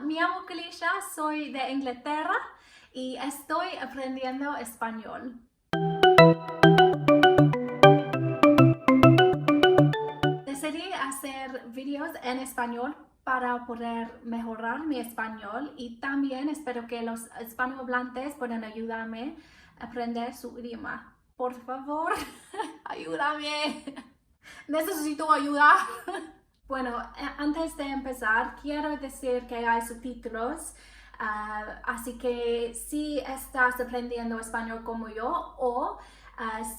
me llamo Kalisha, soy de Inglaterra y estoy aprendiendo español. Decidí hacer vídeos en español para poder mejorar mi español y también espero que los hispanohablantes puedan ayudarme a aprender su idioma. Por favor, ayúdame. Necesito ayuda. Bueno, antes de empezar, quiero decir que hay subtítulos, así que si estás aprendiendo español como yo o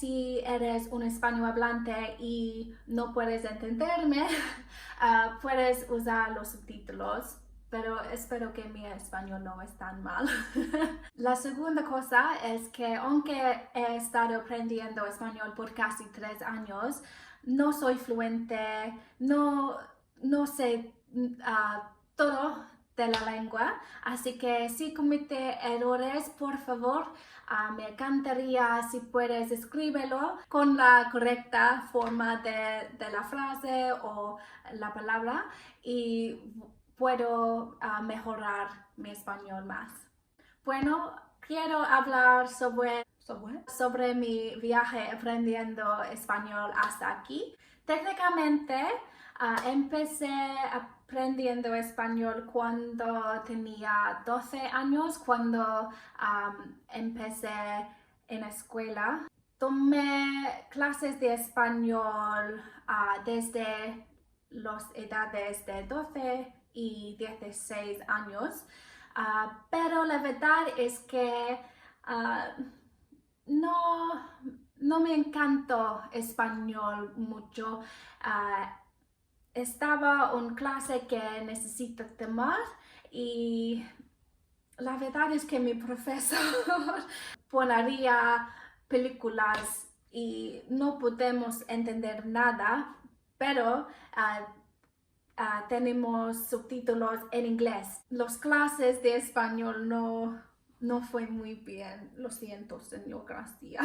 si eres un hispanohablante y no puedes entenderme, puedes usar los subtítulos, pero espero que mi español no es tan mal. La segunda cosa es que aunque he estado aprendiendo español por casi 3 años, no soy fluente, no sé todo de la lengua, así que si comete errores, por favor, me encantaría si puedes escribirlo con la correcta forma de la frase o la palabra y puedo mejorar mi español más. Bueno, quiero hablar sobre mi viaje aprendiendo español hasta aquí. Técnicamente, empecé aprendiendo español cuando tenía 12 años, cuando empecé en la escuela. Tomé clases de español desde las edades de 12 y 16 años. Pero la verdad es que no me encantó español mucho. Estaba en clase que necesito tomar y la verdad es que mi profesor pondría películas y no podemos entender nada, pero tenemos subtítulos en inglés. Las clases de español no fue muy bien, lo siento, señor García.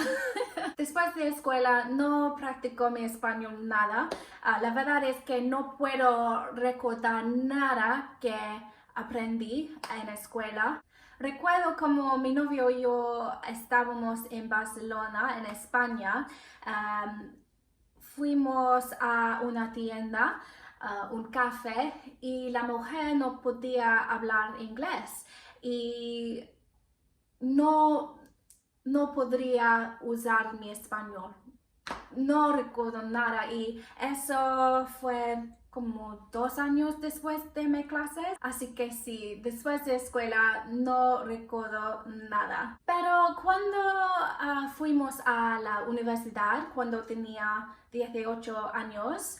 Después de escuela no practico mi español nada. La verdad es que no puedo recordar nada que aprendí en la escuela. Recuerdo como mi novio y yo estábamos en Barcelona, en España. Fuimos a una tienda, un café, y la mujer no podía hablar inglés y no podría usar mi español. No recuerdo nada y eso fue como 2 años después de mis clases, así que sí, después de escuela no recuerdo nada. Pero cuando fuimos a la universidad, cuando tenía 18 años,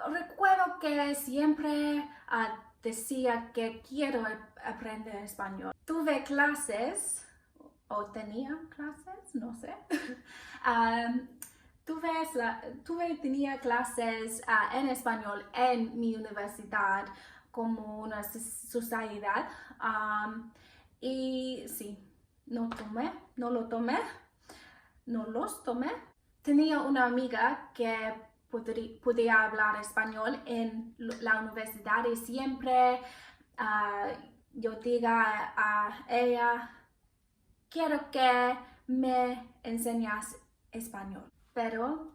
recuerdo que siempre decía que quiero aprender español. Tuve clases, o tenía clases, no sé. Tenía clases en español en mi universidad como una sociedad. Y sí, no los tomé. Tenía una amiga que podía hablar español en la universidad y siempre yo diga a ella, quiero que me enseñas español, pero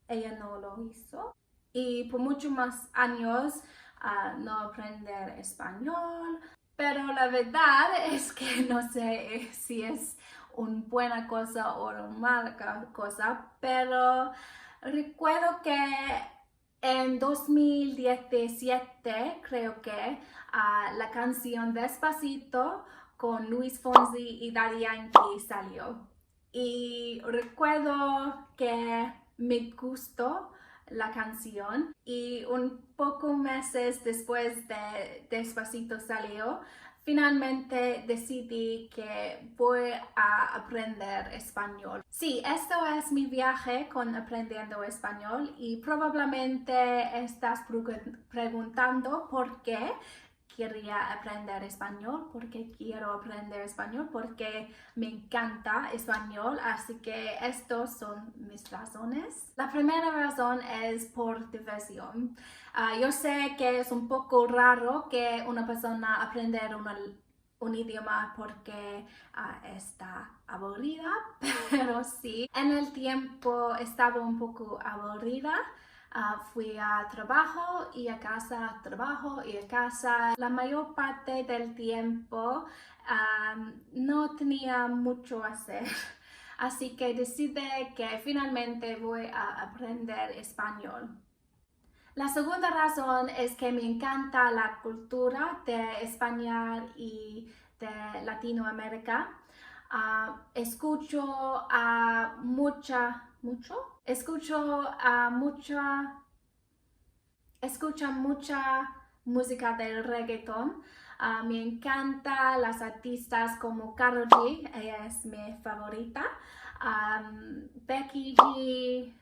ella no lo hizo y por muchos más años no aprender español, pero la verdad es que no sé si es una buena cosa o una mala cosa, pero recuerdo que en 2017 creo que la canción Despacito con Luis Fonsi y Daddy Yankee salió. Y recuerdo que me gustó la canción y un poco meses después de Despacito salió, finalmente decidí que voy a aprender español. Sí, esto es mi viaje con aprendiendo español y probablemente estás preguntando por qué. quería aprender español, porque quiero aprender español, porque me encanta español, así que estos son mis razones. La primera razón es por diversión. Yo sé que es un poco raro que una persona aprender un idioma porque está aburrida, pero sí, en el tiempo estaba un poco aburrida. Fui a trabajo y a casa, trabajo y a casa. La mayor parte del tiempo no tenía mucho a hacer. Así que decidí que finalmente voy a aprender español. La segunda razón es que me encanta la cultura de España y de Latinoamérica. Escucho a mucha música del reggaetón. Me encanta las artistas como Karol G, ella es mi favorita. Becky G,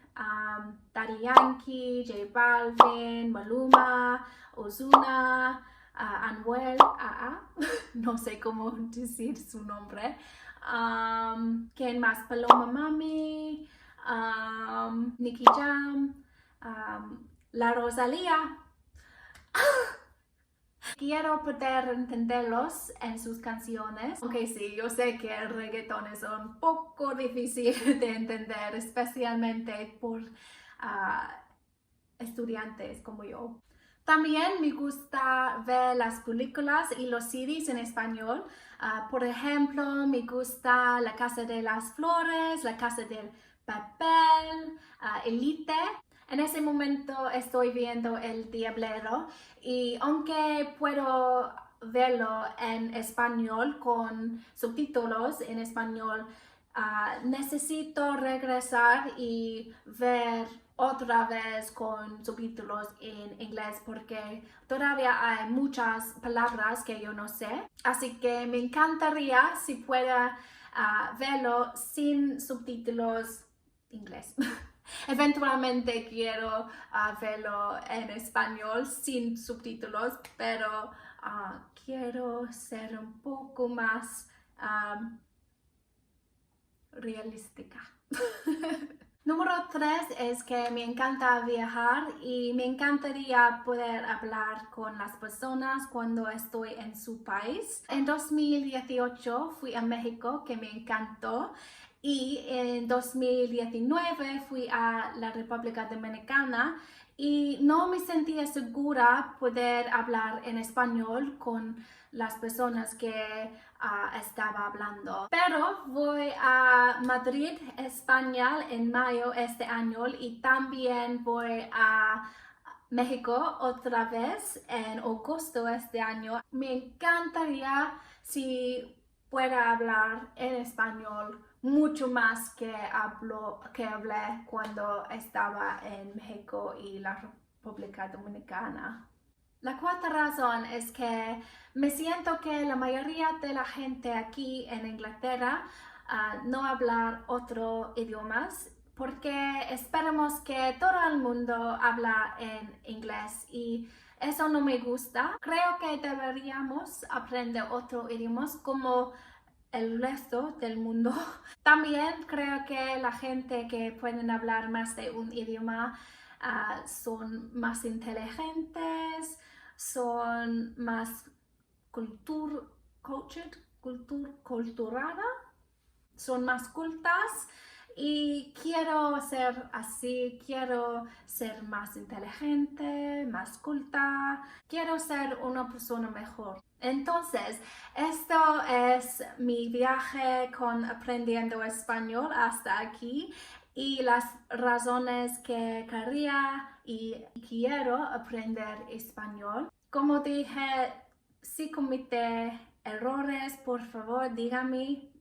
Daddy Yankee, J Balvin, Maluma, Ozuna, Anuel, no sé cómo decir su nombre. ¿Quién más? Paloma Mami, Nicky Jam, La Rosalía. Quiero poder entenderlos en sus canciones, aunque sí, yo sé que el reggaetón es un poco difícil de entender, especialmente por estudiantes como yo. También me gusta ver las películas y los series en español. Por ejemplo, me gusta La Casa de las Flores, La Casa del Papel, Elite. En ese momento estoy viendo El Diablero y aunque puedo verlo en español con subtítulos en español, necesito regresar y ver otra vez con subtítulos en inglés porque todavía hay muchas palabras que yo no sé. Así que me encantaría si pueda verlo sin subtítulos inglés. Eventualmente quiero verlo en español sin subtítulos, pero quiero ser un poco más realística. Número 3 es que me encanta viajar y me encantaría poder hablar con las personas cuando estoy en su país. En 2018 fui a México, que me encantó, y en 2019 fui a la República Dominicana y no me sentía segura poder hablar en español con las personas que estaba hablando. Pero voy a Madrid, España en mayo este año y también voy a México otra vez en agosto este año. Me encantaría si pueda hablar en español mucho más que hablé cuando estaba en México y la República Dominicana. La cuarta razón es que me siento que la mayoría de la gente aquí en Inglaterra no habla otros idiomas porque esperamos que todo el mundo habla en inglés y eso no me gusta. Creo que deberíamos aprender otros idiomas como el resto del mundo. También creo que la gente que pueden hablar más de un idioma son más inteligentes, son más culturada, son más cultas y quiero ser así, quiero ser más inteligente, más culta, quiero ser una persona mejor. Entonces, esto es mi viaje con aprendiendo español hasta aquí y las razones que quería y quiero aprender español. Como dije, si cometí errores, por favor, dígame.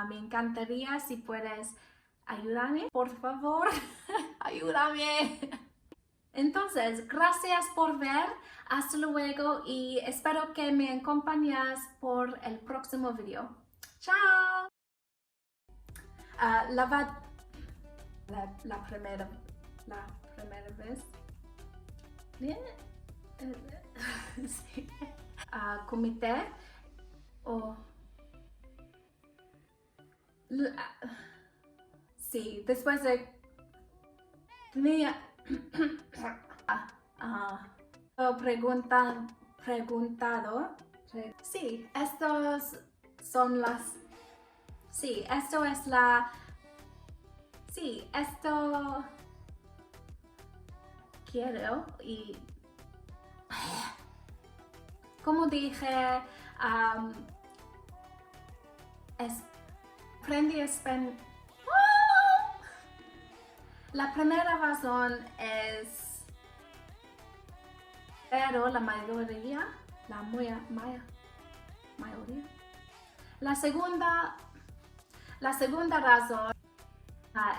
Me encantaría si puedes ayudarme, por favor, ayúdame. Entonces, gracias por ver, hasta luego y espero que me acompañes por el próximo video. ¡Chao! La primera vez. Bien. Sí. comité o sí, después de tenía preguntado, sí, estos son las, sí, esto es la, sí, esto quiero y como dije, aprendí español. La primera razón es, pero la mayoría, mayoría. La segunda razón,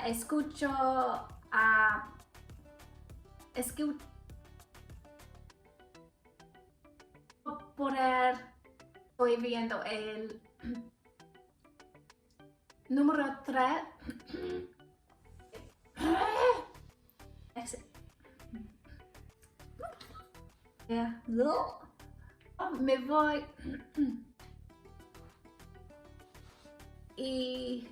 escucho estoy viendo el número 3. Me voy y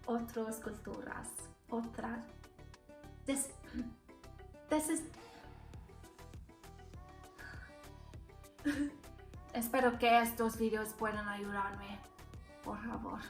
otras culturas, otras. Espero que estos videos puedan ayudarme, por favor.